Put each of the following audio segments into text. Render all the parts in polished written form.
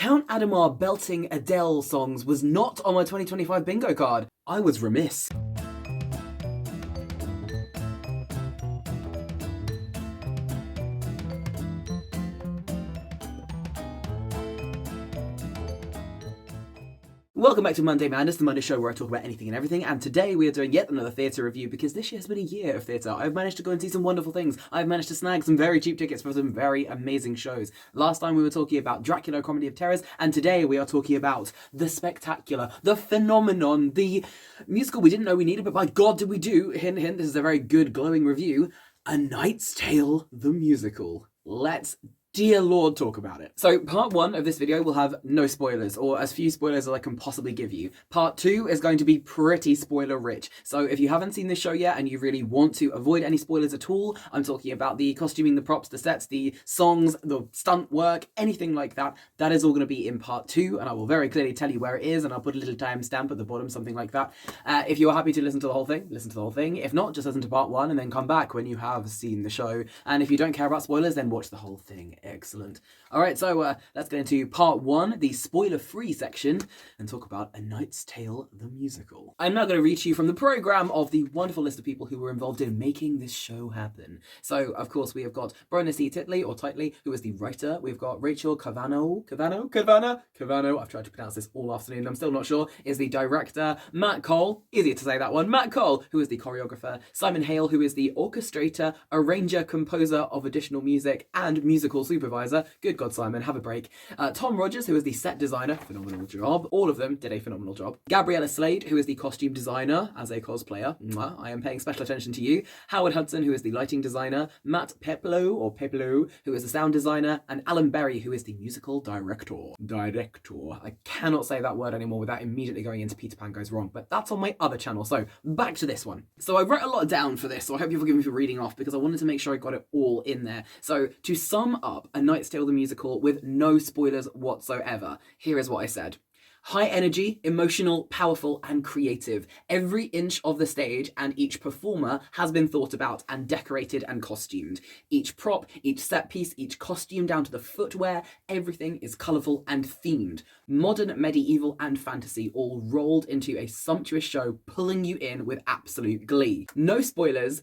Count Adhemar belting Adele songs was not on my 2025 bingo card. I was remiss. Welcome back to Monday Madness, the Monday show where I talk about anything and everything, and today we are doing yet another theatre review because this year has been a year of theatre. I've managed to go and see some wonderful things. I've managed to snag some very cheap tickets for some very amazing shows. Last time we were talking about Dracula, Comedy of Terrors, and today we are talking about the spectacular, the phenomenon, the musical we didn't know we needed, but by God did we do. Hint, hint, this is a very good glowing review. A Knight's Tale, the musical. Let's dear Lord, talk about it. So part 1 of this video will have no spoilers, or as few spoilers as I can possibly give you. Part 2 is going to be pretty spoiler rich. So if you haven't seen this show yet and you really want to avoid any spoilers at all, I'm talking about the costuming, the props, the sets, the songs, the stunt work, anything like that. That is all going to be in part 2, and I will very clearly tell you where it is, and I'll put a little timestamp at the bottom, something like that. If you are happy to listen to the whole thing, listen to the whole thing. If not, just listen to part 1 and then come back when you have seen the show. And if you don't care about spoilers, then watch the whole thing. Excellent. All right, so let's get into part 1, the spoiler-free section, and talk about A Knight's Tale, the musical. I'm now going to read to you from the programme of the wonderful list of people who were involved in making this show happen. So, of course, we have got Brona C. Titley, who is the writer. We've got Rachel Cavano, I've tried to pronounce this all afternoon, I'm still not sure, is the director. Matt Cole, easier to say that one, Matt Cole, who is the choreographer. Simon Hale, who is the orchestrator, arranger, composer of additional music, and musical supervisor. Good God, Simon, have a break. Tom Rogers, who is the set designer, phenomenal job. All of them did a phenomenal job. Gabriella Slade, who is the costume designer as a cosplayer. Mwah, I am paying special attention to you. Howard Hudson, who is the lighting designer. Matt Peplow, who is the sound designer. And Alan Berry, who is the musical director. I cannot say that word anymore without immediately going into Peter Pan Goes Wrong, but that's on my other channel, so back to this one. So I wrote a lot down for this, so I hope you forgive me for reading off because I wanted to make sure I got it all in there. So to sum up A Knight's Tale, the musical, with no spoilers whatsoever, here is what I said. High energy, emotional, powerful, and creative. Every inch of the stage and each performer has been thought about and decorated and costumed. Each prop, each set piece, each costume down to the footwear, everything is colourful and themed. Modern, medieval, and fantasy all rolled into a sumptuous show, pulling you in with absolute glee. No spoilers.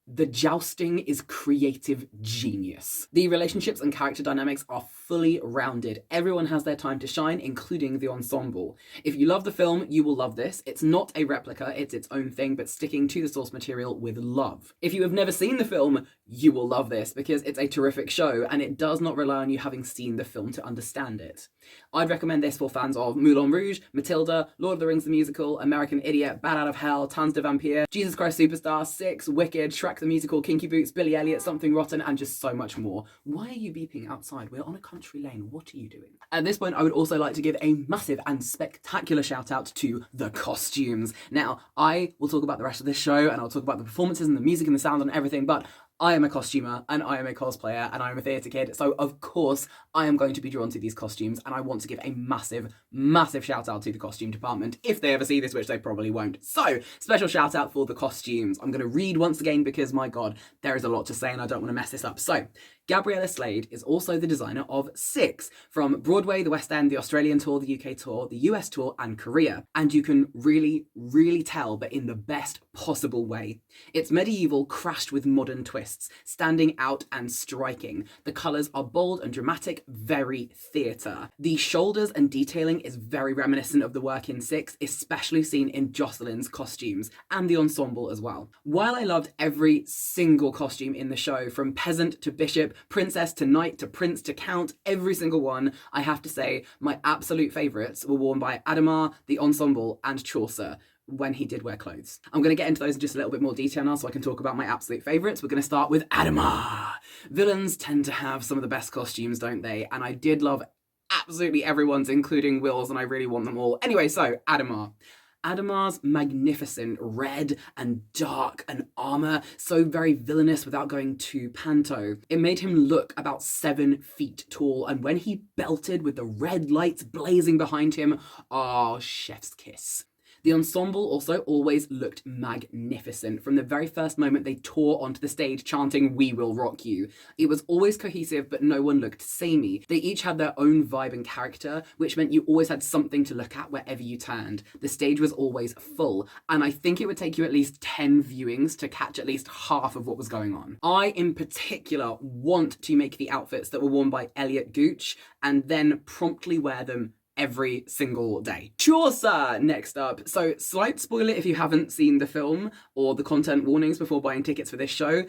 The jousting is creative genius. The relationships and character dynamics are fully rounded. Everyone has their time to shine, including the ensemble. If you love the film, you will love this. It's not a replica, it's its own thing, but sticking to the source material with love. If you have never seen the film, you will love this because it's a terrific show and it does not rely on you having seen the film to understand it. I'd recommend this for fans of Moulin Rouge, Matilda, Lord of the Rings the Musical, American Idiot, Bad Out of Hell, Tons de Vampire, Jesus Christ Superstar, Six, Wicked, Shrek the Musical, Kinky Boots, Billy Elliot, Something Rotten, and just so much more. Why are you beeping outside? We're on a country lane. What are you doing? At this point, I would also like to give a massive and spectacular shout out to the costumes. Now, I will talk about the rest of this show and I'll talk about the performances and the music and the sound and everything, but I am a costumer and I am a cosplayer and I am a theatre kid, so of course I am going to be drawn to these costumes and I want to give a massive, massive shout out to the costume department if they ever see this, which they probably won't. So, special shout out for the costumes. I'm going to read once again because my God, there is a lot to say and I don't want to mess this up. So, Gabriella Slade is also the designer of Six, from Broadway, the West End, the Australian tour, the UK tour, the US tour, and Korea. And you can really, really tell, but in the best possible way. It's medieval crashed with modern twists, standing out and striking. The colours are bold and dramatic, very theatre. The shoulders and detailing is very reminiscent of the work in Six, especially seen in Jocelyn's costumes, and the ensemble as well. While I loved every single costume in the show, from peasant to bishop, princess to knight to prince to count, every single one, I have to say my absolute favourites were worn by Adhemar, the ensemble, and Chaucer when he did wear clothes. I'm going to get into those in just a little bit more detail now so I can talk about my absolute favourites. We're going to start with Adhemar. Villains tend to have some of the best costumes, don't they? And I did love absolutely everyone's, including Will's, and I really want them all. Anyway, so Adhemar. Adhemar's magnificent red and dark and armour, so very villainous without going too panto. It made him look about 7 feet tall, and when he belted with the red lights blazing behind him, oh, chef's kiss. The ensemble also always looked magnificent. From the very first moment they tore onto the stage chanting "We Will Rock You." It was always cohesive, but no one looked samey. They each had their own vibe and character, which meant you always had something to look at wherever you turned. The stage was always full, and I think it would take you at least 10 viewings to catch at least half of what was going on. I, in particular, want to make the outfits that were worn by Elliot Gooch and then promptly wear them every single day. Chaucer next up. So slight spoiler if you haven't seen the film or the content warnings before buying tickets for this show.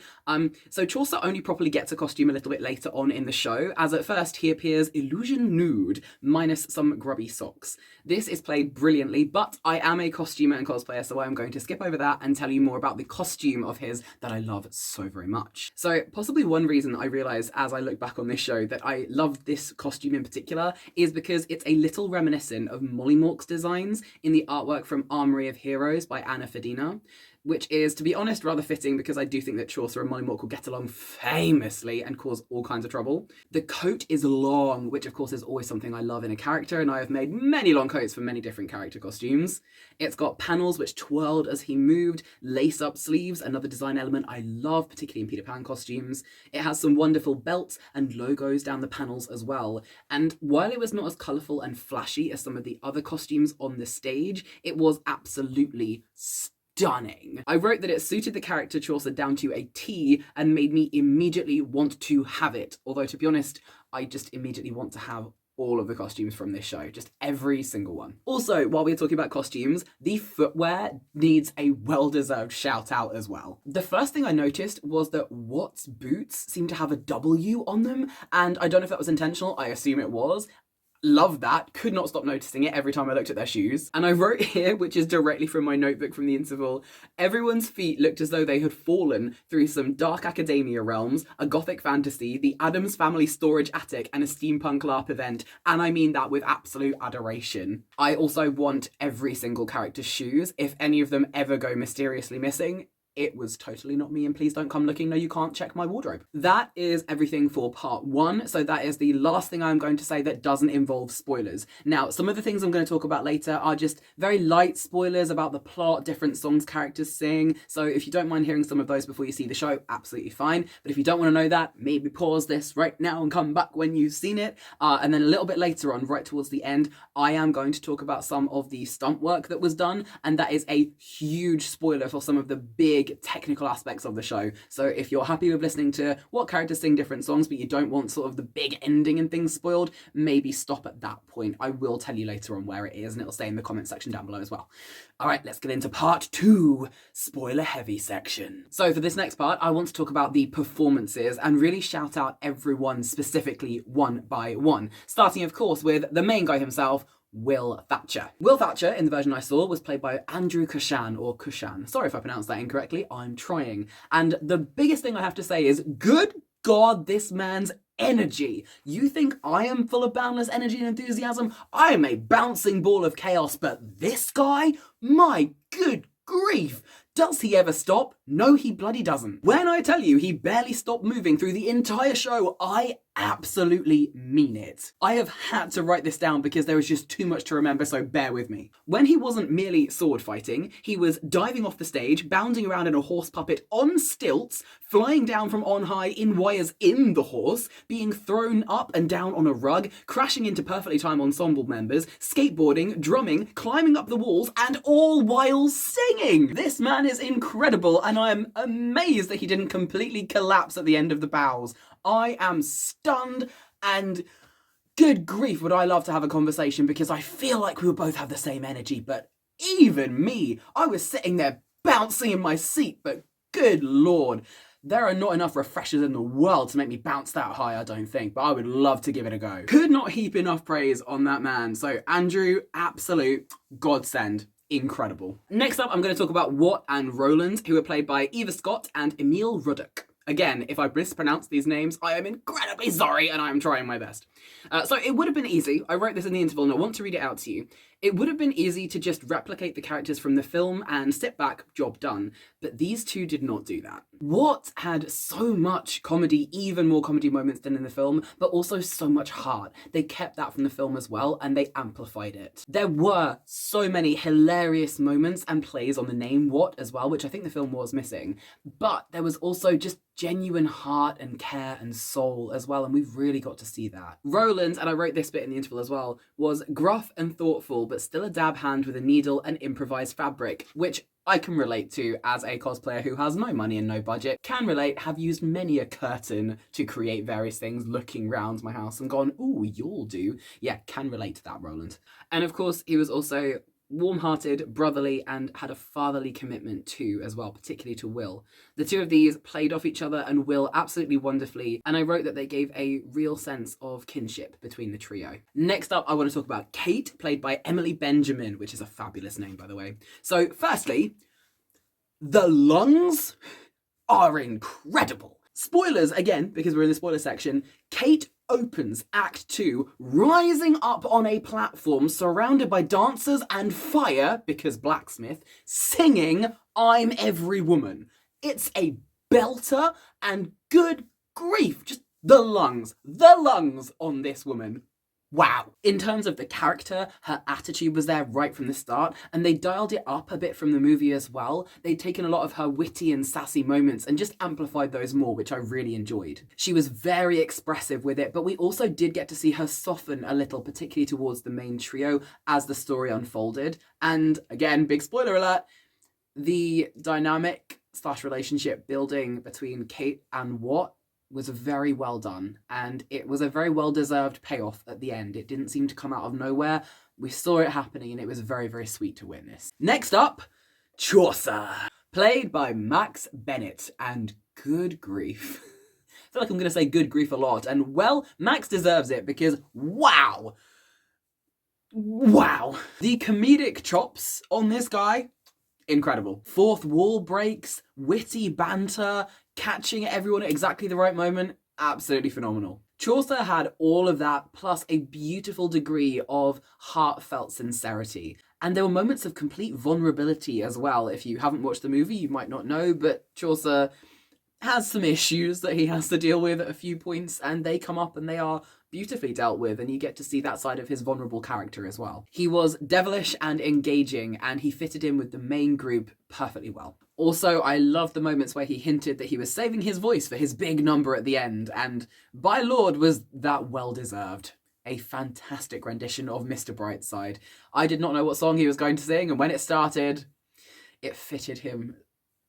So Chaucer only properly gets a costume a little bit later on in the show, as at first he appears illusion nude, minus some grubby socks. This is played brilliantly, but I am a costumer and cosplayer, so I'm going to skip over that and tell you more about the costume of his that I love so very much. So possibly one reason I realised as I look back on this show that I love this costume in particular is because it's a little reminiscent of Molly Mork's designs in the artwork from Armory of Heroes by Anna Fedina, which is, to be honest, rather fitting because I do think that Chaucer and Molly Mork will get along famously and cause all kinds of trouble. The coat is long, which of course is always something I love in a character, and I have made many long coats for many different character costumes. It's got panels which twirled as he moved, lace-up sleeves, another design element I love, particularly in Peter Pan costumes. It has some wonderful belts and logos down the panels as well. And while it was not as colourful and flashy as some of the other costumes on the stage, it was absolutely stunning. I wrote that it suited the character Chaucer down to a T and made me immediately want to have it. Although, to be honest, I just immediately want to have all of the costumes from this show, just every single one. Also, while we're talking about costumes, the footwear needs a well-deserved shout out as well. The first thing I noticed was that Watt's boots seemed to have a W on them, and I don't know if that was intentional, I assume it was. Love that, could not stop noticing it every time I looked at their shoes. And I wrote here, which is directly from my notebook from the interval, everyone's feet looked as though they had fallen through some dark academia realms, a gothic fantasy, the Addams Family storage attic, and a steampunk LARP event, and I mean that with absolute adoration. I also want every single character's shoes. If any of them ever go mysteriously missing, it was totally not me, and please don't come looking. No, you can't check my wardrobe. That is everything for part one. So that is the last thing I'm going to say that doesn't involve spoilers. Now, some of the things I'm going to talk about later are just very light spoilers about the plot, different songs characters sing. So if you don't mind hearing some of those before you see the show, absolutely fine. But if you don't want to know that, maybe pause this right now and come back when you've seen it. And then a little bit later on, right towards the end, I am going to talk about some of the stunt work that was done. And that is a huge spoiler for some of the big technical aspects of the show. So if you're happy with listening to what characters sing different songs, but you don't want sort of the big ending and things spoiled, maybe stop at that point. I will tell you later on where it is, and it'll stay in the comment section down below as well. All right, let's get into part two, spoiler heavy section. So for this next part, I want to talk about the performances and really shout out everyone specifically one by one. Starting, of course, with the main guy himself, Will Thatcher. Will Thatcher, in the version I saw, was played by Andrew Coshan, or Coshan. Sorry if I pronounced that incorrectly, I'm trying. And the biggest thing I have to say is, good God, this man's energy. You think I am full of boundless energy and enthusiasm? I am a bouncing ball of chaos, but this guy? My good grief! Does he ever stop? No, he bloody doesn't. When I tell you he barely stopped moving through the entire show, I absolutely mean it. I have had to write this down because there is just too much to remember, so bear with me. When he wasn't merely sword fighting, he was diving off the stage, bounding around in a horse puppet on stilts, flying down from on high in wires in the horse, being thrown up and down on a rug, crashing into perfectly timed ensemble members, skateboarding, drumming, climbing up the walls, and all while singing. This man is incredible, and I am amazed that he didn't completely collapse at the end of the bows. I am stunned, and good grief would I love to have a conversation because I feel like we will both have the same energy, but even me, I was sitting there bouncing in my seat, but good Lord. There are not enough refreshers in the world to make me bounce that high, I don't think, but I would love to give it a go. Could not heap enough praise on that man. So Andrew, absolute godsend. Incredible. Next up, I'm going to talk about Watt and Roland, who are played by Eva Scott and Emile Ruddock. Again, if I mispronounce these names, I am incredibly sorry and I am trying my best. So it would have been easy. I wrote this in the interval and I want to read it out to you. It would have been easy to just replicate the characters from the film and sit back, job done, but these two did not do that. What had so much comedy, even more comedy moments than in the film, but also so much heart. They kept that from the film as well, and they amplified it. There were so many hilarious moments and plays on the name what as well, which I think the film was missing, but there was also just genuine heart and care and soul as well, and we've really got to see that. Roland, and I wrote this bit in the interval as well, was gruff and thoughtful, but still a dab hand with a needle and improvised fabric, which I can relate to as a cosplayer who has no money and no budget. Can relate, have used many a curtain to create various things, looking round my house and gone, ooh, you'll do. Yeah, can relate to that, Roland. And of course, he was also warm-hearted, brotherly, and had a fatherly commitment too, as well, particularly to Will. The two of these played off each other and Will absolutely wonderfully, and I wrote that they gave a real sense of kinship between the trio. Next up, I want to talk about Kate, played by Emily Benjamin, which is a fabulous name, by the way. So, firstly, the lungs are incredible. Spoilers, again, because we're in the spoiler section. Kate opens Act 2 rising up on a platform surrounded by dancers and fire, because blacksmith, singing I'm Every Woman. It's a belter, and good grief, just the lungs on this woman. Wow. In terms of the character, her attitude was there right from the start, and they dialed it up a bit from the movie as well. They'd taken a lot of her witty and sassy moments and just amplified those more, which I really enjoyed. She was very expressive with it, but we also did get to see her soften a little, particularly towards the main trio as the story unfolded. And again, big spoiler alert, the dynamic / relationship building between Kate and Watt was very well done, and it was a very well-deserved payoff at the end. It didn't seem to come out of nowhere. We saw it happening, and it was very, very sweet to witness. Next up, Chaucer, played by Max Bennett, and good grief. I feel like I'm going to say good grief a lot, and well, Max deserves it because wow. The comedic chops on this guy, incredible. Fourth wall breaks, witty banter, catching everyone at exactly the right moment, absolutely phenomenal. Chaucer had all of that, plus a beautiful degree of heartfelt sincerity. And there were moments of complete vulnerability as well. If you haven't watched the movie, you might not know, but Chaucer has some issues that he has to deal with at a few points, and they come up and they are beautifully dealt with, and you get to see that side of his vulnerable character as well. He was devilish and engaging, and he fitted in with the main group perfectly well. Also, I love the moments where he hinted that he was saving his voice for his big number at the end, and by Lord was that well-deserved. A fantastic rendition of Mr. Brightside. I did not know what song he was going to sing, and when it started, it fitted him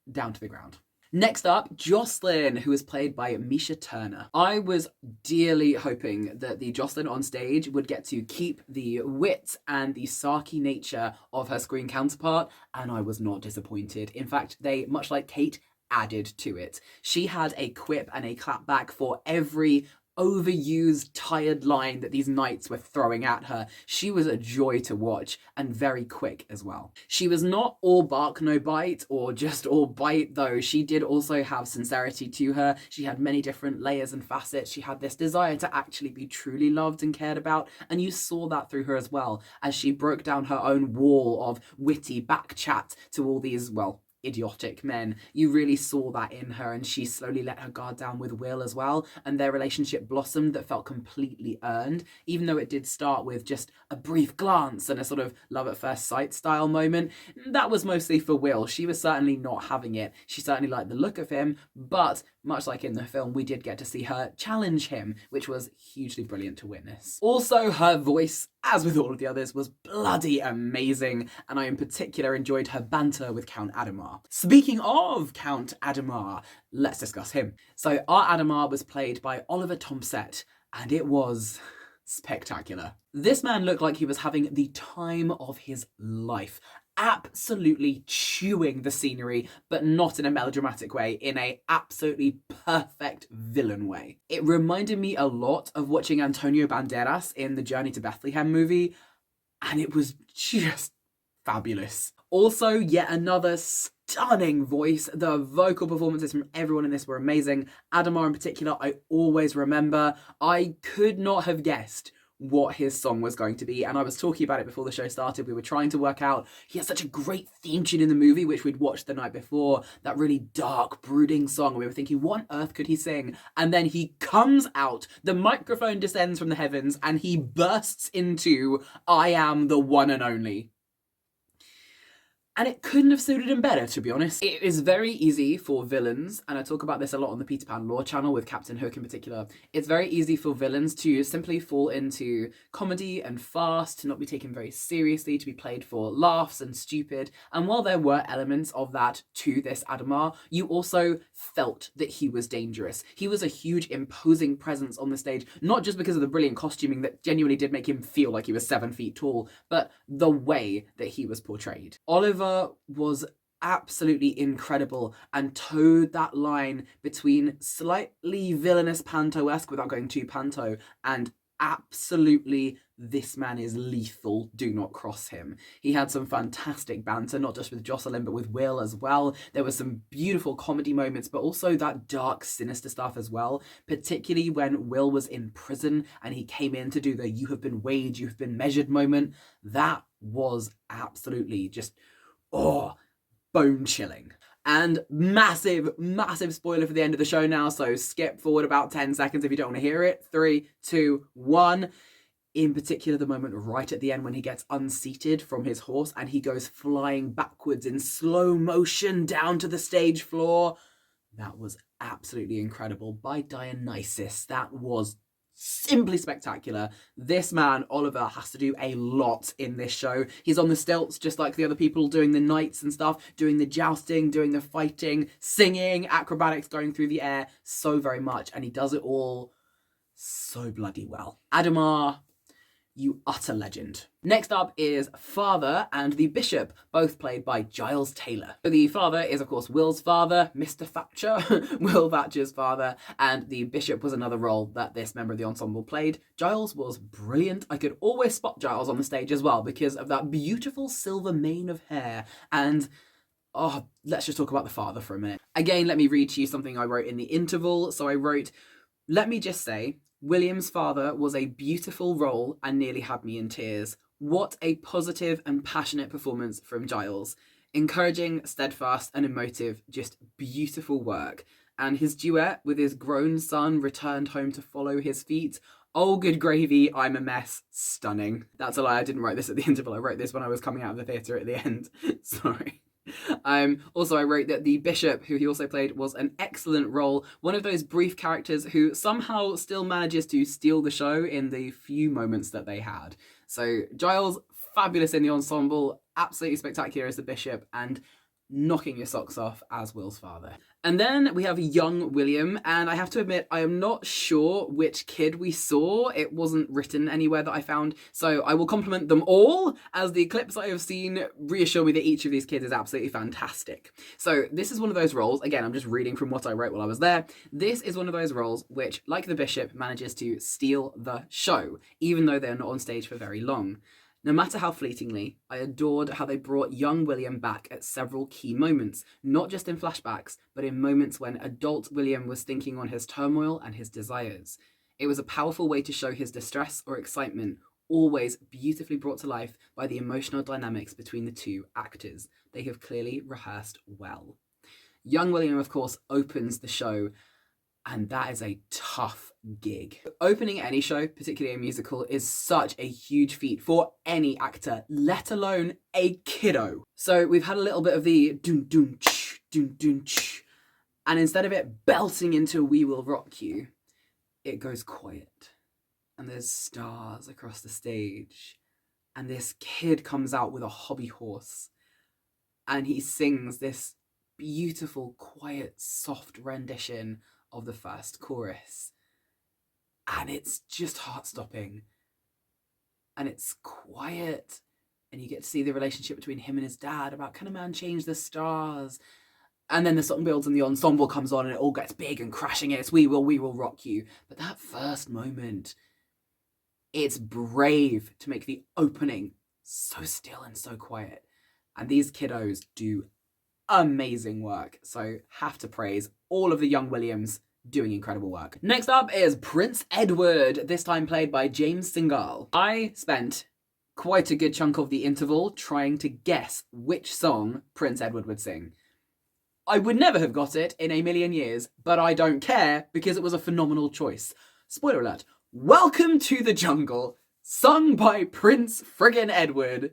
down to the ground. Next up, Jocelyn, who is played by Meesha Turner. I was dearly hoping that the Jocelyn on stage would get to keep the wit and the sarky nature of her screen counterpart, and I was not disappointed. In fact, they, much like Kate, added to it. She had a quip and a clapback for every overused, tired line that these knights were throwing at her. She was a joy to watch, and very quick as well. She was not all bark no bite, or just all bite, though. She did also have sincerity to her. She had many different layers and facets. She had this desire to actually be truly loved and cared about, and you saw that through her as well, as she broke down her own wall of witty back chat to all these, well, idiotic men. You really saw that in her, and she slowly let her guard down with Will as well, and their relationship blossomed that felt completely earned, even though it did start with just a brief glance and a sort of love at first sight style moment. That was mostly for Will. She was certainly not having it. She certainly liked the look of him, but much like in the film, we did get to see her challenge him, which was hugely brilliant to witness. Also, her voice, as with all of the others, was bloody amazing, and I in particular enjoyed her banter with Count Adhemar. Speaking of Count Adhemar, let's discuss him. So our Adhemar was played by Oliver Tompsett, and it was spectacular. This man looked like he was having the time of his life, absolutely chewing the scenery, but not in a melodramatic way, in a absolutely perfect villain way. It reminded me a lot of watching Antonio Banderas in the Journey to Bethlehem movie, and it was just fabulous. Also, yet another stunning voice. The vocal performances from everyone in this were amazing. Adhemar in particular, I always remember. I could not have guessed what his song was going to be. And I was talking about it before the show started. We were trying to work out, he has such a great theme tune in the movie, which we'd watched the night before, that really dark, brooding song. We were thinking, what on earth could he sing? And then he comes out, the microphone descends from the heavens, and he bursts into I Am the One and Only. And it couldn't have suited him better, to be honest. It is very easy for villains, and I talk about this a lot on the Peter Pan Lore channel with Captain Hook in particular. It's very easy for villains to simply fall into comedy and farce, to not be taken very seriously, to be played for laughs and stupid. And while there were elements of that to this Adhemar, you also felt that he was dangerous. He was a huge, imposing presence on the stage, not just because of the brilliant costuming that genuinely did make him feel like he was 7 feet tall, but the way that he was portrayed. Oliver was absolutely incredible and towed that line between slightly villainous panto-esque without going too panto and absolutely this man is lethal, do not cross him. He had some fantastic banter, not just with Jocelyn but with Will as well. There were some beautiful comedy moments, but also that dark, sinister stuff as well, particularly when Will was in prison and he came in to do the you have been weighed, you have been measured moment. That was absolutely just bone chilling. And massive spoiler for the end of the show now, so skip forward about 10 seconds if you don't want to hear it. 3, 2, 1. In particular, the moment right at the end when he gets unseated from his horse and he goes flying backwards in slow motion down to the stage floor. That was absolutely incredible. By Dionysus, that was simply spectacular. This man, Oliver, has to do a lot in this show. He's on the stilts just like the other people, doing the knights and stuff, doing the jousting, doing the fighting, singing, acrobatics going through the air, so very much, and he does it all so bloody well. Adhemar, you utter legend. Next up is Father and the Bishop, both played by Giles Taylor. So the father is, of course, Will's father, Mr. Thatcher, Will Thatcher's father, and the Bishop was another role that this member of the ensemble played. Giles was brilliant. I could always spot Giles on the stage as well because of that beautiful silver mane of hair. And let's just talk about the father for a minute. Again, let me read to you something I wrote in the interval. So I wrote, let me just say, William's father was a beautiful role and nearly had me in tears. What a positive and passionate performance from Giles. Encouraging, steadfast and emotive, just beautiful work. And his duet with his grown son returned home to follow his feet. Oh, good gravy, I'm a mess. Stunning. That's a lie, I didn't write this at the interval. I wrote this when I was coming out of the theatre at the end. Sorry. Also, I wrote that the Bishop, who he also played, was an excellent role. One of those brief characters who somehow still manages to steal the show in the few moments that they had. So Giles, fabulous in the ensemble, absolutely spectacular as the Bishop, and knocking your socks off as Will's father. And then we have young William, and I have to admit, I am not sure which kid we saw. It wasn't written anywhere that I found, so I will compliment them all, as the clips I have seen reassure me that each of these kids is absolutely fantastic. So this is one of those roles, again, I'm just reading from what I wrote while I was there, this is one of those roles which, like the Bishop, manages to steal the show, even though they're not on stage for very long. No matter how fleetingly, I adored how they brought young William back at several key moments, not just in flashbacks, but in moments when adult William was thinking on his turmoil and his desires. It was a powerful way to show his distress or excitement, always beautifully brought to life by the emotional dynamics between the two actors. They have clearly rehearsed well. Young William, of course, opens the show, and that is a tough gig. Opening any show, particularly a musical, is such a huge feat for any actor, let alone a kiddo. So we've had a little bit of the dun dun ch, dun dun ch, and instead of it belting into We Will Rock You, it goes quiet. And there's stars across the stage. And this kid comes out with a hobby horse. And he sings this beautiful, quiet, soft rendition of the first chorus, and it's just heart-stopping, and it's quiet, and you get to see the relationship between him and his dad about, can a man change the stars? And then the song builds and the ensemble comes on and it all gets big and crashing. It's we will rock you. But that first moment, it's brave to make the opening so still and so quiet, and these kiddos do amazing work. So have to praise all of the young Williams doing incredible work. Next up is Prince Edward, this time played by James Saighal. I spent quite a good chunk of the interval trying to guess which song Prince Edward would sing. I would never have got it in a million years, but I don't care because it was a phenomenal choice. Spoiler alert, Welcome to the Jungle, sung by Prince friggin' Edward.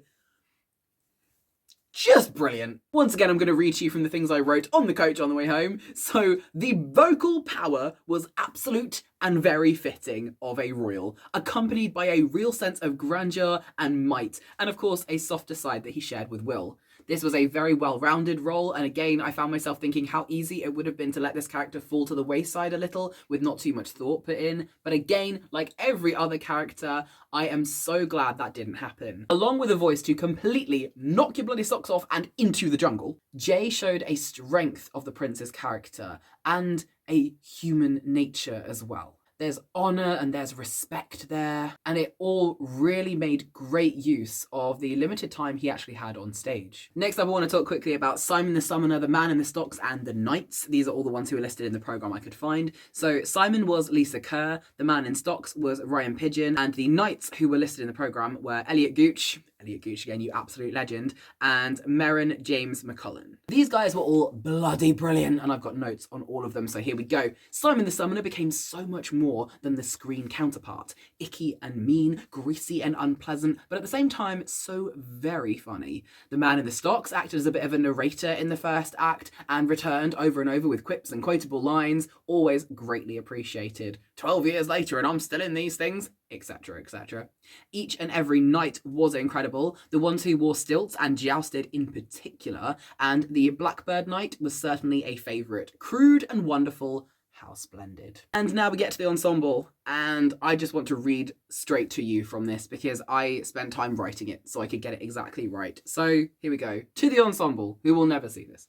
Just brilliant. Once again, I'm going to read to you from the things I wrote on the coach on the way home. So, the vocal power was absolute and very fitting of a royal, accompanied by a real sense of grandeur and might, and of course a softer side that he shared with Will. This was a very well-rounded role, and again, I found myself thinking how easy it would have been to let this character fall to the wayside a little, with not too much thought put in. But again, like every other character, I am so glad that didn't happen. Along with a voice to completely knock your bloody socks off and into the jungle, Jay showed a strength of the prince's character, and a human nature as well. There's honour and there's respect there, and it all really made great use of the limited time he actually had on stage. Next up, I want to talk quickly about Simon the Summoner, the Man in the Stocks, and the Knights. These are all the ones who are listed in the programme I could find. So Simon was Lisa Kerr, the Man in Stocks was Ryan Pigeon, and the Knights who were listed in the programme were Elliot Gooch again, you absolute legend, and Merrin James McCullen. These guys were all bloody brilliant, and I've got notes on all of them, so here we go. Simon the Summoner became so much more than the screen counterpart. Icky and mean, greasy and unpleasant, but at the same time, so very funny. The Man in the Stocks acted as a bit of a narrator in the first act, and returned over and over with quips and quotable lines, always greatly appreciated. 12 years later and I'm still in these things, etc, etc. Each and every knight was incredible. The ones who wore stilts and jousted in particular, and the Blackbird Knight was certainly a favourite. Crude and wonderful, how splendid. And now we get to the ensemble, and I just want to read straight to you from this because I spent time writing it so I could get it exactly right. So here we go. To the ensemble, who will never see this.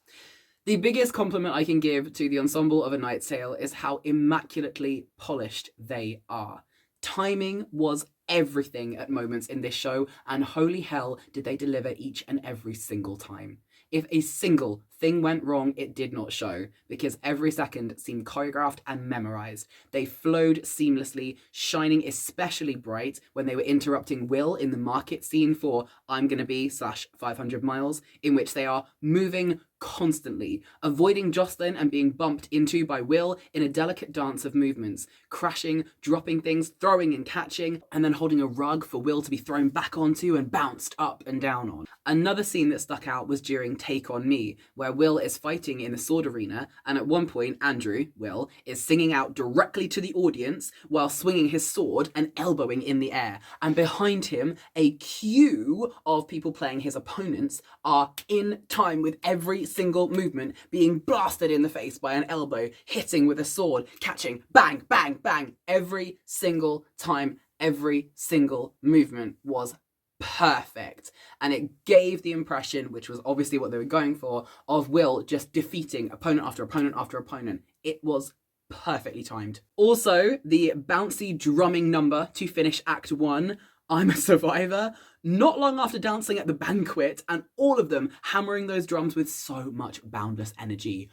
The biggest compliment I can give to the ensemble of A Knight's Tale is how immaculately polished they are. Timing was everything at moments in this show, and holy hell did they deliver each and every single time. If a single thing went wrong, it did not show, because every second seemed choreographed and memorized. They flowed seamlessly, shining especially bright when they were interrupting Will in the market scene for I'm Gonna Be /500 Miles, in which they are moving constantly, avoiding Jocelyn and being bumped into by Will in a delicate dance of movements, crashing, dropping things, throwing and catching, and then holding a rug for Will to be thrown back onto and bounced up and down on. Another scene that stuck out was during Take On Me, where Will is fighting in the sword arena, and at one point Andrew, Will, is singing out directly to the audience while swinging his sword and elbowing in the air, and behind him a queue of people playing his opponents are in time with every single movement being blasted in the face by an elbow, hitting with a sword, catching, bang, bang, bang, every single time, every single movement was perfect, and it gave the impression, which was obviously what they were going for, of Will just defeating opponent after opponent after opponent. It was perfectly timed. Also, the bouncy drumming number to finish Act 1, I'm a Survivor, not long after dancing at the banquet, and all of them hammering those drums with so much boundless energy.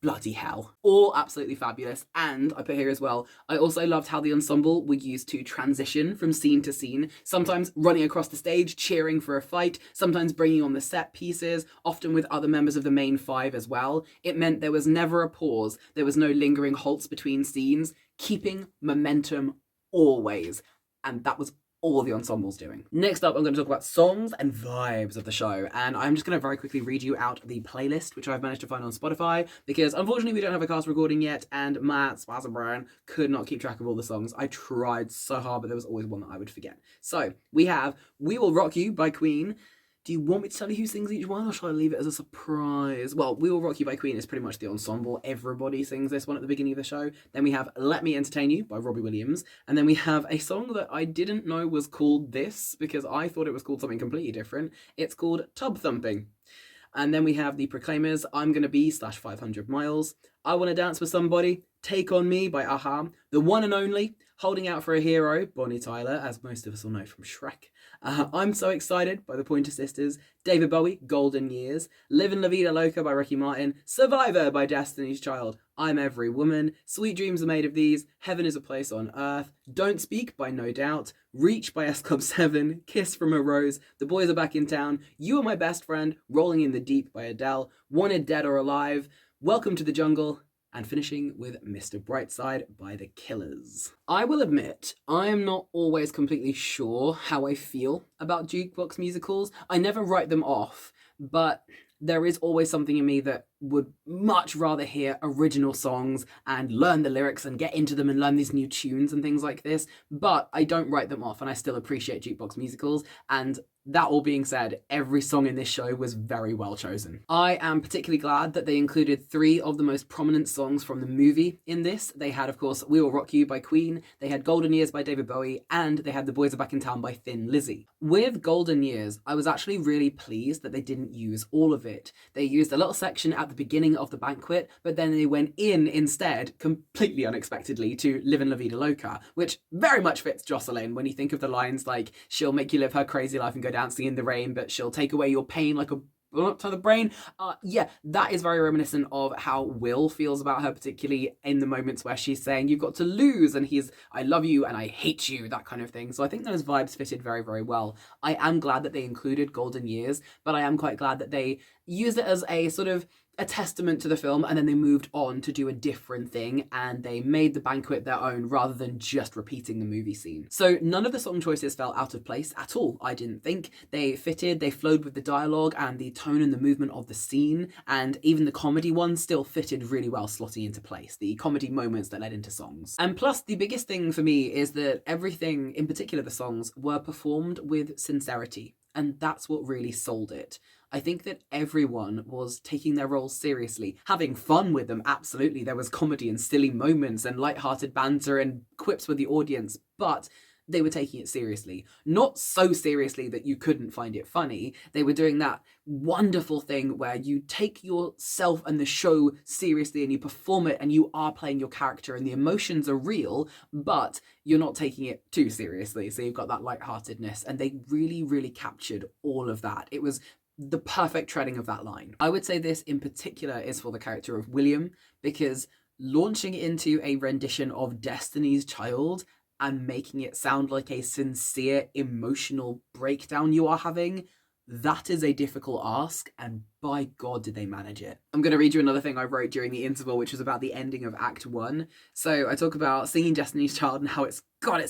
Bloody hell. All absolutely fabulous. And I put here as well, I also loved how the ensemble were used to transition from scene to scene, sometimes running across the stage, cheering for a fight, sometimes bringing on the set pieces, often with other members of the main five as well. It meant there was never a pause, there was no lingering halts between scenes, keeping momentum always. And that was all the ensemble's doing. Next up, I'm going to talk about songs and vibes of the show, and I'm just going to very quickly read you out the playlist, which I've managed to find on Spotify, because unfortunately we don't have a cast recording yet, and Matt, Spaz and Brian could not keep track of all the songs. I tried so hard, but there was always one that I would forget. So, we have We Will Rock You by Queen. Do you want me to tell you who sings each one, or shall I leave it as a surprise? Well, We Will Rock You by Queen is pretty much the ensemble. Everybody sings this one at the beginning of the show. Then we have Let Me Entertain You by Robbie Williams. And then we have a song that I didn't know was called this, because I thought it was called something completely different. It's called Tub Thumping. And then we have the Proclaimers, I'm Gonna Be /500 Miles. I Wanna Dance With Somebody, Take On Me by Aha. The one and only Holding Out for a Hero, Bonnie Tyler, as most of us will know from Shrek. I'm So Excited by the Pointer Sisters. David Bowie, Golden Years. Livin' La Vida Loca by Ricky Martin. Survivor by Destiny's Child. I'm Every Woman. Sweet Dreams Are Made of These. Heaven Is a Place on Earth. Don't Speak by No Doubt. Reach by S Club 7. Kiss from a Rose. The Boys Are Back in Town. You Are My Best Friend. Rolling in the Deep by Adele. Wanted Dead or Alive. Welcome to the Jungle. And finishing with Mr. Brightside by The Killers. I will admit, I am not always completely sure how I feel about jukebox musicals. I never write them off, but there is always something in me that would much rather hear original songs and learn the lyrics and get into them and learn these new tunes and things like this, but I don't write them off and I still appreciate jukebox musicals. And that all being said, every song in this show was very well chosen. I am particularly glad that they included 3 of the most prominent songs from the movie in this. They had, of course, We Will Rock You by Queen, they had Golden Years by David Bowie, and they had The Boys Are Back in Town by Thin Lizzy. With Golden Years, I was actually really pleased that they didn't use all of it. They used a little section at the beginning of the banquet, but then they went in instead, completely unexpectedly, to Livin' La Vida Loca, which very much fits Jocelyn when you think of the lines like, she'll make you live her crazy life and go dancing in the rain, but she'll take away your pain like a bullet to the brain. Yeah, that is very reminiscent of how Will feels about her, particularly in the moments where she's saying, you've got to lose, and he's, I love you and I hate you, that kind of thing. So I think those vibes fitted very, very well. I am glad that they included Golden Years, but I am quite glad that they used it as a sort of a testament to the film, and then they moved on to do a different thing and they made the banquet their own rather than just repeating the movie scene. So none of the song choices felt out of place at all, I didn't think. They fitted, they flowed with the dialogue and the tone and the movement of the scene, and even the comedy ones still fitted really well, slotting into place, the comedy moments that led into songs. And plus, the biggest thing for me is that everything, in particular the songs, were performed with sincerity, and that's what really sold it. I think that everyone was taking their roles seriously, having fun with them, absolutely. There was comedy and silly moments and light-hearted banter and quips with the audience, but they were taking it seriously. Not so seriously that you couldn't find it funny. They were doing that wonderful thing where you take yourself and the show seriously and you perform it and you are playing your character and the emotions are real, but you're not taking it too seriously. So you've got that lightheartedness, and they really, really captured all of that. It was the perfect treading of that line. I would say this in particular is for the character of William, because launching into a rendition of Destiny's Child and making it sound like a sincere emotional breakdown you are having, that is a difficult ask, and by God did they manage it. I'm going to read you another thing I wrote during the interval, which was about the ending of Act 1. So I talk about singing Destiny's Child and how it's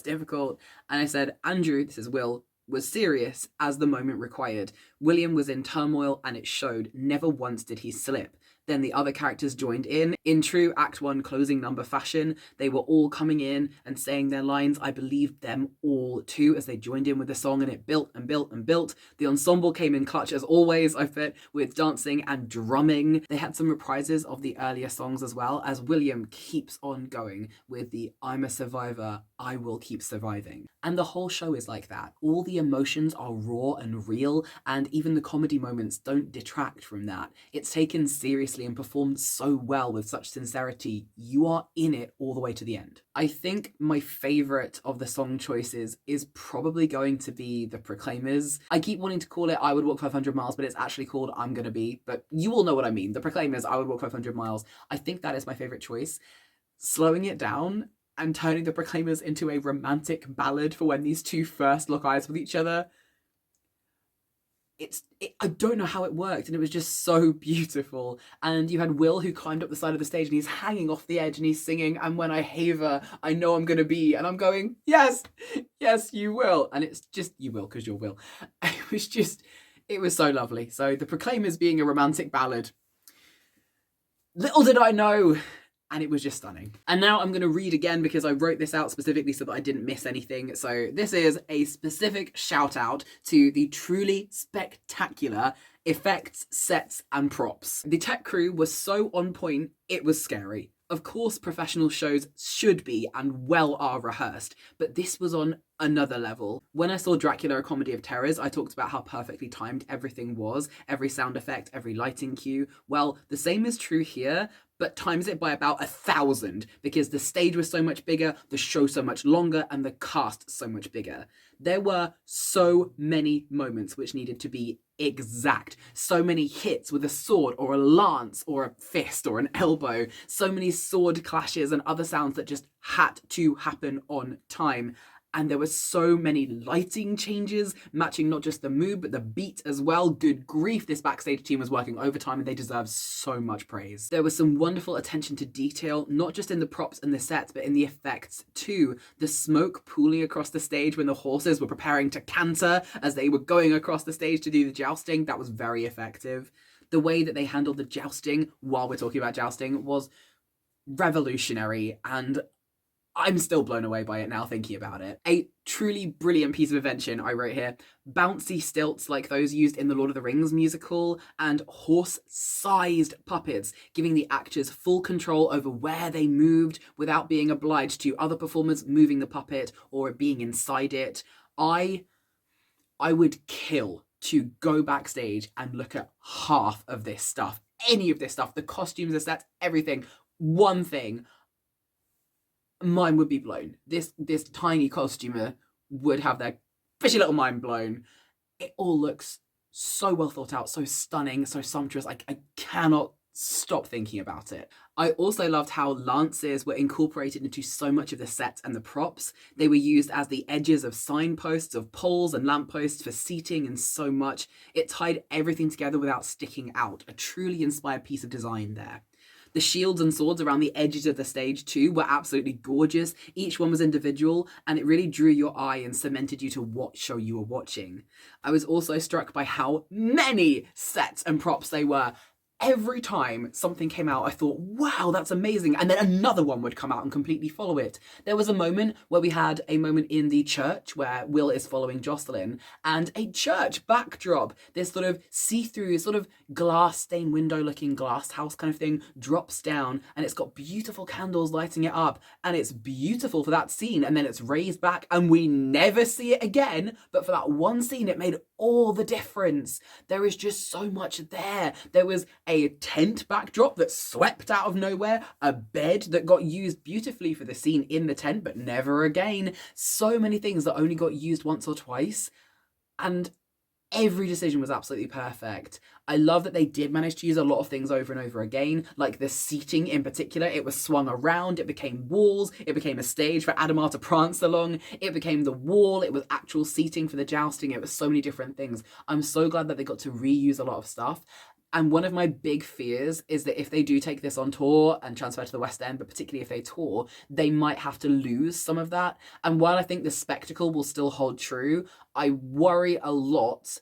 difficult, and I said, Andrew, this is Will, was serious as the moment required. William was in turmoil and it showed. Never once did he slip. Then the other characters joined in true Act 1 closing number fashion. They were all coming in and saying their lines. I believed them all too as they joined in with the song, and it built and built and built. The ensemble came in clutch as always, I bet, with dancing and drumming. They had some reprises of the earlier songs as well, as William keeps on going with the I'm a survivor, I will keep surviving. And the whole show is like that. All the emotions are raw and real, and even the comedy moments don't detract from that. It's taken seriously and performed so well with such sincerity. You are in it all the way to the end. I think my favourite of the song choices is probably going to be The Proclaimers. I keep wanting to call it I Would Walk 500 Miles, but it's actually called I'm Gonna Be, but you all know what I mean. The Proclaimers, I Would Walk 500 Miles. I think that is my favourite choice. Slowing it down and turning The Proclaimers into a romantic ballad for when these two first lock eyes with each other. I don't know how it worked, and it was just so beautiful. And you had Will, who climbed up the side of the stage and he's hanging off the edge and he's singing, and when I haver, I know I'm gonna be, and I'm going, yes, you will. And it's just, you will, because you're Will. It was so lovely. So The Proclaimers being a romantic ballad, little did I know. And it was just stunning. And now I'm going to read again because I wrote this out specifically so that I didn't miss anything. So this is a specific shout out to the truly spectacular effects, sets, and props. The tech crew was so on point, it was scary. Of course, professional shows should be and well are rehearsed, but this was on another level. When I saw Dracula, A Comedy of Terrors, I talked about how perfectly timed everything was, every sound effect, every lighting cue. Well, the same is true here, but times it by about 1,000, because the stage was so much bigger, the show so much longer, and the cast so much bigger. There were so many moments which needed to be exact. So many hits with a sword or a lance or a fist or an elbow. So many sword clashes and other sounds that just had to happen on time. And there were so many lighting changes, matching not just the mood, but the beat as well. Good grief, this Backstage team was working overtime and they deserve so much praise. There was some wonderful attention to detail, not just in the props and the sets, but in the effects too. The smoke pooling across the stage when the horses were preparing to canter as they were going across the stage to do the jousting, that was very effective. The way that they handled the jousting, while we're talking about jousting, was revolutionary, and I'm still blown away by it now thinking about it. A truly brilliant piece of invention, I wrote here. Bouncy stilts like those used in the Lord of the Rings musical, and horse-sized puppets, giving the actors full control over where they moved without being obliged to other performers moving the puppet or being inside it. I would kill to go backstage and look at half of this stuff. Any of this stuff, the costumes, the sets, everything. One thing, mind would be blown. This tiny costumer would have their fishy little mind blown. It all looks so well thought out, so stunning, so sumptuous. I cannot stop thinking about it. I also loved how lances were incorporated into so much of the set and the props. They were used as the edges of signposts, of poles and lampposts for seating and so much. It tied everything together without sticking out. A truly inspired piece of design there. The shields and swords around the edges of the stage too were absolutely gorgeous. Each one was individual, and it really drew your eye and cemented you to what show you were watching. I was also struck by how many sets and props they were. Every time something came out, I thought, wow, that's amazing. And then another one would come out and completely follow it. There was a moment where we had a moment in the church where Will is following Jocelyn, and a church backdrop, this sort of see-through, sort of glass stained window looking glass house kind of thing, drops down, and it's got beautiful candles lighting it up, and it's beautiful for that scene, and then it's raised back and we never see it again. But for that one scene, it made all the difference. There is just so much there. There was a tent backdrop that swept out of nowhere, a bed that got used beautifully for the scene in the tent but never again. So many things that only got used once or twice, and every decision was absolutely perfect. I love that they did manage to use a lot of things over and over again, like the seating in particular. It was swung around, it became walls, it became a stage for Adhemar to prance along, it became the wall, it was actual seating for the jousting, it was so many different things. I'm so glad that they got to reuse a lot of stuff. And one of my big fears is that if they do take this on tour and transfer to the West End, but particularly if they tour, they might have to lose some of that. And while I think the spectacle will still hold true, I worry a lot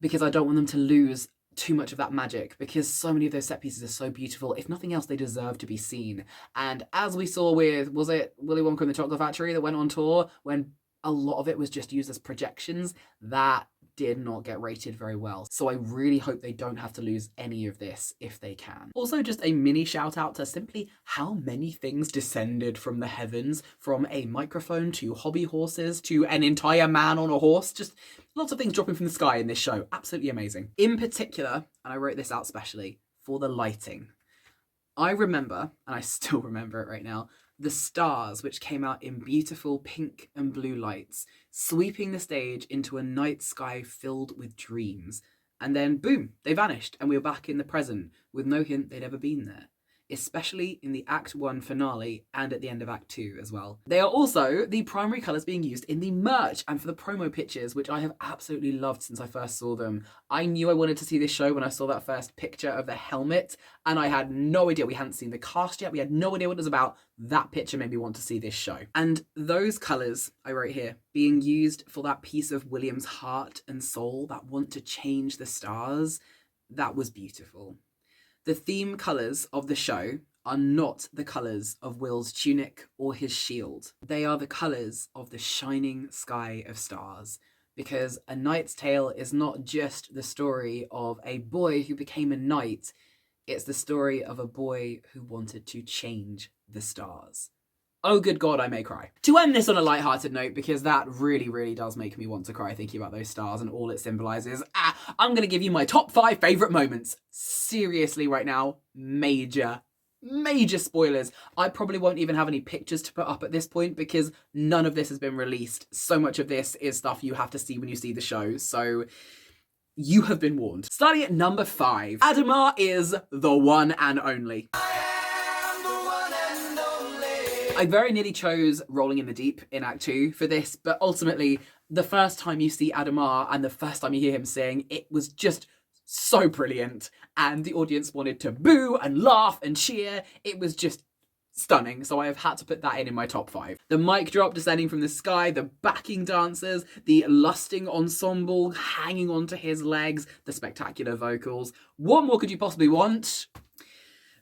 because I don't want them to lose too much of that magic, because so many of those set pieces are so beautiful. If nothing else, they deserve to be seen. And as we saw with, was it Willy Wonka and the Chocolate Factory that went on tour, when a lot of it was just used as projections, that did not get rated very well. So I really hope they don't have to lose any of this if they can. Also, just a mini shout out to simply how many things descended from the heavens, from a microphone to hobby horses to an entire man on a horse. Just lots of things dropping from the sky in this show. Absolutely amazing. In particular, and I wrote this out specially, for the lighting. I remember, and I still remember it right now, the stars which came out in beautiful pink and blue lights, sweeping the stage into a night sky filled with dreams. And then boom, they vanished and we were back in the present with no hint they'd ever been there. Especially in the Act 1 finale and at the end of Act 2 as well. They are also the primary colours being used in the merch and for the promo pictures, which I have absolutely loved since I first saw them. I knew I wanted to see this show when I saw that first picture of the helmet, and I had no idea. We hadn't seen the cast yet, we had no idea what it was about. That picture made me want to see this show. And those colours, I wrote here, being used for that piece of William's heart and soul, that want to change the stars, that was beautiful. The theme colours of the show are not the colours of Will's tunic or his shield. They are the colours of the shining sky of stars. Because A Knight's Tale is not just the story of a boy who became a knight. It's the story of a boy who wanted to change the stars. Oh good God, I may cry. To end this on a light-hearted note, because that really, really does make me want to cry thinking about those stars and all it symbolises, I'm gonna give you my top 5 favourite moments. Seriously right now, major spoilers. I probably won't even have any pictures to put up at this point because none of this has been released. So much of this is stuff you have to see when you see the show, so you have been warned. Starting at number 5, Adhemar is the one and only. I very nearly chose Rolling in the Deep in Act 2 for this, but ultimately, the first time you see Adhemar and the first time you hear him sing, it was just so brilliant. And the audience wanted to boo and laugh and cheer. It was just stunning, so I have had to put that in my top 5. The mic drop descending from the sky, the backing dancers, the lusting ensemble hanging onto his legs, the spectacular vocals. What more could you possibly want?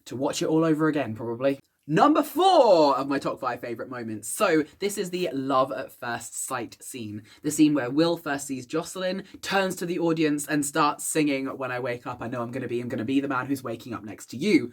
To watch it all over again, probably. Number 4 of my top 5 favourite moments. So this is the love at first sight scene. The scene where Will first sees Jocelyn, turns to the audience and starts singing, "When I wake up, I know I'm gonna be the man who's waking up next to you."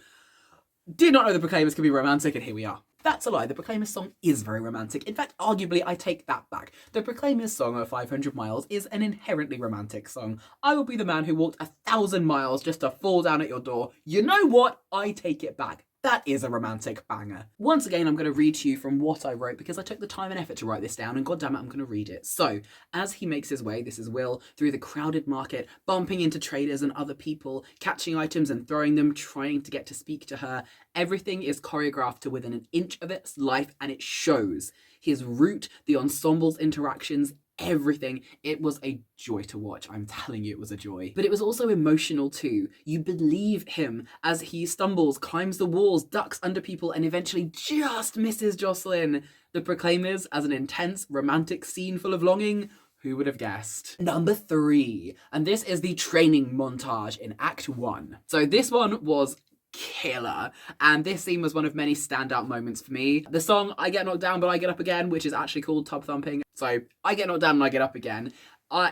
Did not know the Proclaimers could be romantic, and here we are. That's a lie, the Proclaimers song is very romantic. In fact, arguably, I take that back. The Proclaimers song of 500 Miles is an inherently romantic song. I will be the man who walked 1,000 miles just to fall down at your door. You know what? I take it back. That is a romantic banger. Once again, I'm going to read to you from what I wrote because I took the time and effort to write this down, and goddammit, I'm going to read it. So, as he makes his way, this is Will, through the crowded market, bumping into traders and other people, catching items and throwing them, trying to get to speak to her, everything is choreographed to within an inch of its life, and it shows. His route, the ensemble's interactions, everything. It was a joy to watch. I'm telling you, it was a joy. But it was also emotional too. You believe him as he stumbles, climbs the walls, ducks under people, and eventually just misses Jocelyn. The Proclaimers as an intense, romantic scene full of longing. Who would have guessed? Number 3. And this is the training montage in Act 1. So this one was killer, and this scene was one of many standout moments for me. The song I Get Knocked Down But I Get Up Again, which is actually called Tub Thumping, so I Get Knocked Down and I Get Up Again,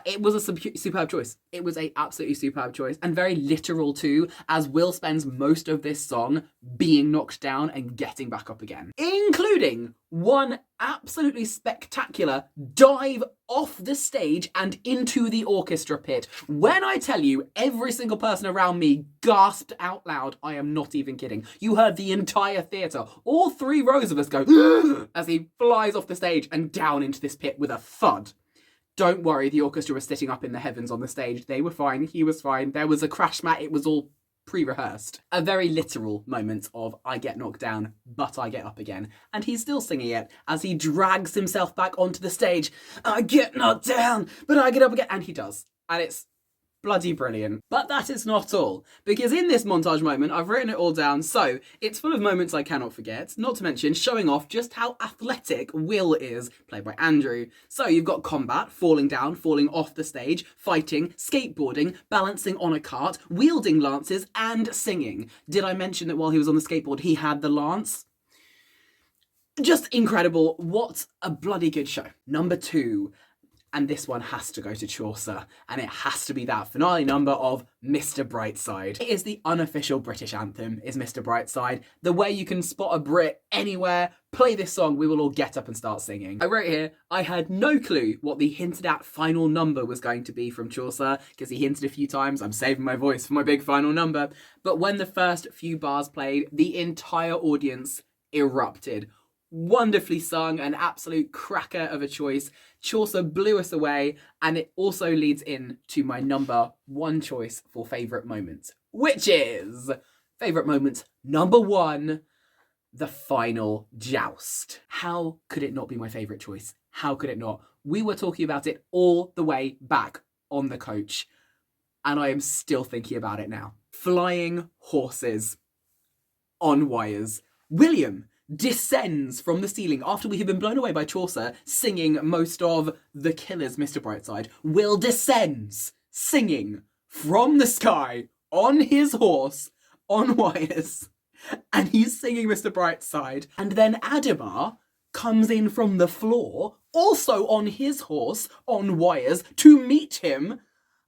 it was a superb choice. It was a absolutely superb choice, and very literal too, as Will spends most of this song being knocked down and getting back up again, including one absolutely spectacular dive off the stage and into the orchestra pit. When I tell you every single person around me gasped out loud, I am not even kidding. You heard the entire theatre, all 3 rows of us go as he flies off the stage and down into this pit with a thud. Don't worry, the orchestra was sitting up in the heavens on the stage. They were fine, he was fine. There was a crash mat, it was all pre-rehearsed. A very literal moment of I get knocked down, but I get up again. And he's still singing it as he drags himself back onto the stage. I get knocked down, but I get up again. And he does. And it's bloody brilliant. But that is not all, because in this montage moment, I've written it all down, so it's full of moments I cannot forget, not to mention showing off just how athletic Will is, played by Andrew. So you've got combat, falling down, falling off the stage, fighting, skateboarding, balancing on a cart, wielding lances, and singing. Did I mention that while he was on the skateboard, he had the lance? Just incredible. What a bloody good show. Number 2. And this one has to go to Chaucer, and it has to be that finale number of Mr. Brightside. It is the unofficial British anthem, is Mr. Brightside. The way you can spot a Brit anywhere, play this song, we will all get up and start singing. I wrote here, I had no clue what the hinted at final number was going to be from Chaucer, because he hinted a few times, I'm saving my voice for my big final number. But when the first few bars played, the entire audience erupted. Wonderfully sung, an absolute cracker of a choice. Chaucer blew us away, and it also leads in to my number 1 choice for favourite moments, which is favourite moment number 1, the final joust. How could it not be my favourite choice? How could it not? We were talking about it all the way back on the coach, and I am still thinking about it now. Flying horses on wires. William descends from the ceiling after we have been blown away by Chaucer singing most of The Killer's Mr. Brightside. Will descends singing from the sky on his horse on wires, and he's singing Mr. Brightside. And then Adhemar comes in from the floor, also on his horse on wires, to meet him,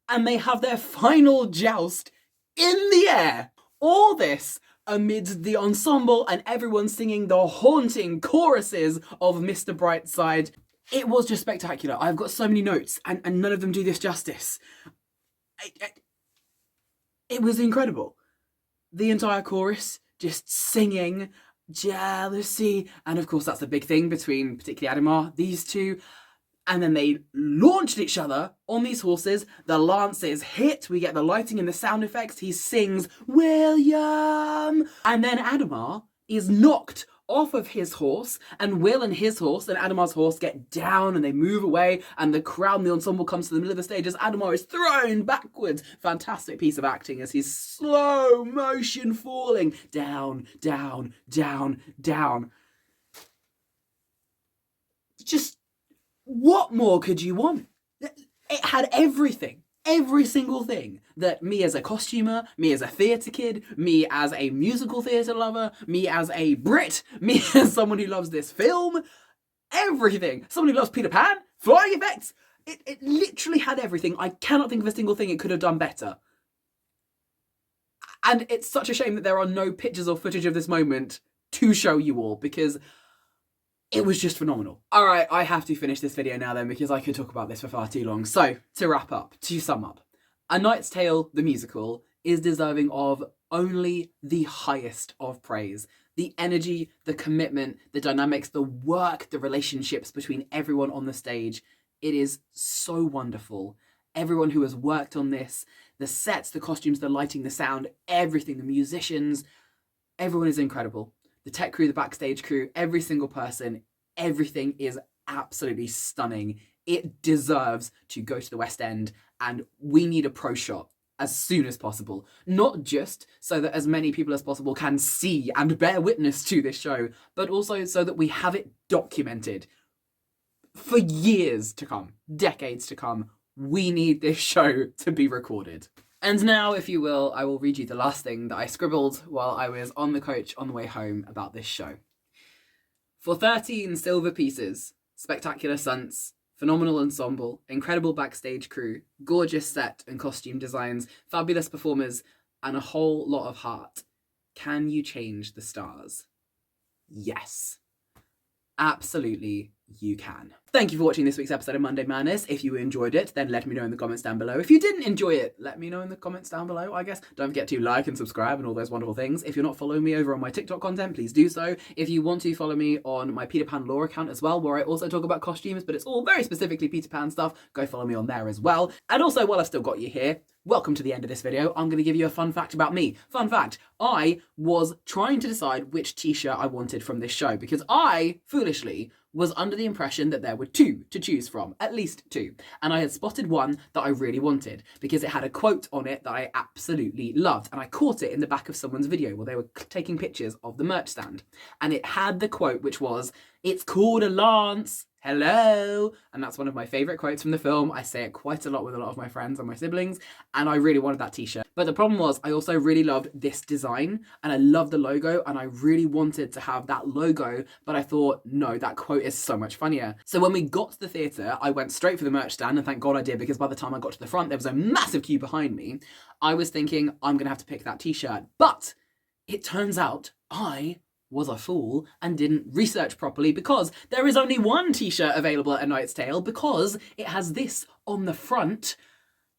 and they have their final joust in the air. All this amidst the ensemble and everyone singing the haunting choruses of Mr. Brightside. It was just spectacular. I've got so many notes and none of them do this justice. It was incredible. The entire chorus just singing jealousy, and of course that's the big thing between particularly Adhemar, these two. And then they launched each other on these horses. The lances hit. We get the lighting and the sound effects. He sings, William! And then Adhemar is knocked off of his horse, and Will and his horse and Adhemar's horse get down and they move away, and the crowd and the ensemble comes to the middle of the stage as Adhemar is thrown backwards. Fantastic piece of acting as he's slow motion falling down, down, down, down. Just, what more could you want? It had everything. Every single thing that me as a costumer, me as a theatre kid, me as a musical theatre lover, me as a Brit, me as someone who loves this film, everything. Someone who loves Peter Pan, flying effects. It literally had everything. I cannot think of a single thing it could have done better. And it's such a shame that there are no pictures or footage of this moment to show you all, because it was just phenomenal. All right, I have to finish this video now then, because I could talk about this for far too long. So, to wrap up, to sum up, A Knight's Tale, the musical, is deserving of only the highest of praise. The energy, the commitment, the dynamics, the work, the relationships between everyone on the stage. It is so wonderful. Everyone who has worked on this, the sets, the costumes, the lighting, the sound, everything, the musicians, everyone is incredible. The tech crew, the backstage crew, every single person, everything is absolutely stunning. It deserves to go to the West End, and we need a pro shot as soon as possible. Not just so that as many people as possible can see and bear witness to this show, but also so that we have it documented for years to come, decades to come. We need this show to be recorded. And now, if you will, I will read you the last thing that I scribbled while I was on the coach on the way home about this show. For 13 silver pieces, spectacular stunts, phenomenal ensemble, incredible backstage crew, gorgeous set and costume designs, fabulous performers, and a whole lot of heart, can you change the stars? Yes. Absolutely, you can. Thank you for watching this week's episode of Monday Madness. If you enjoyed it, then let me know in the comments down below. If you didn't enjoy it, let me know in the comments down below, I guess. Don't forget to like and subscribe and all those wonderful things. If you're not following me over on my TikTok content, please do so. If you want to follow me on my Peter Pan lore account as well, where I also talk about costumes, but it's all very specifically Peter Pan stuff, go follow me on there as well. And also, while I've still got you here, welcome to the end of this video. I'm going to give you a fun fact about me. Fun fact, I was trying to decide which t-shirt I wanted from this show, because I, foolishly, was under the impression that there were two to choose from, at least two. And I had spotted one that I really wanted because it had a quote on it that I absolutely loved. And I caught it in the back of someone's video where they were taking pictures of the merch stand. And it had the quote, which was, "It's called a lance. Hello." And that's one of my favourite quotes from the film. I say it quite a lot with a lot of my friends and my siblings, and I really wanted that t-shirt. But the problem was I also really loved this design, and I loved the logo, and I really wanted to have that logo, but I thought, no, that quote is so much funnier. So when we got to the theatre, I went straight for the merch stand, and thank God I did, because by the time I got to the front, there was a massive queue behind me. I was thinking, I'm gonna have to pick that t-shirt. But it turns out I was a fool and didn't research properly, because there is only one t-shirt available at A Knight's Tale, because it has this on the front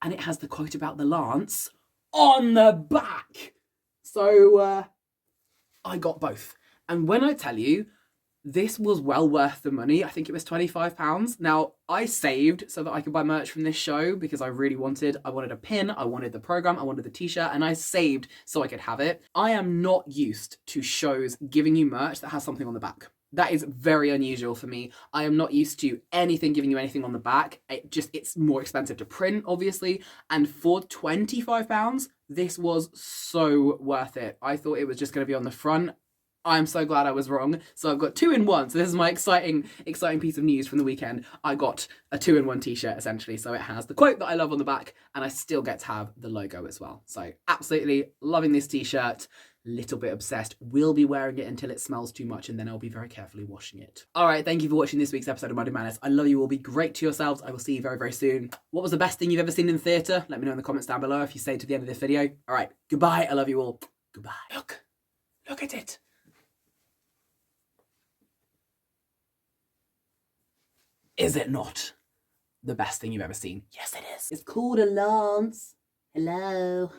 and it has the quote about the lance on the back. So I got both. And when I tell you, this was well worth the money. I think it was £25. Now, I saved so that I could buy merch from this show because I really wanted a pin, I wanted the program, I wanted the t-shirt, and I saved so I could have it. I am not used to shows giving you merch that has something on the back. That is very unusual for me. I am not used to anything giving you anything on the back. It's more expensive to print, obviously. And for £25, this was so worth it. I thought it was just going to be on the front. I'm so glad I was wrong. So I've got 2 in 1. So this is my exciting piece of news from the weekend. I got a 2-in-1 t-shirt essentially. So it has the quote that I love on the back, and I still get to have the logo as well. So absolutely loving this t-shirt. Little bit obsessed. Will be wearing it until it smells too much, and then I'll be very carefully washing it. All right, thank you for watching this week's episode of Monday Madness. I love you all. Be great to yourselves. I will see you very, very soon. What was the best thing you've ever seen in the theatre? Let me know in the comments down below if you stayed to the end of this video. All right, goodbye. I love you all. Goodbye. Look at it. Is it not the best thing you've ever seen? Yes, it is. It's called a lance. Hello.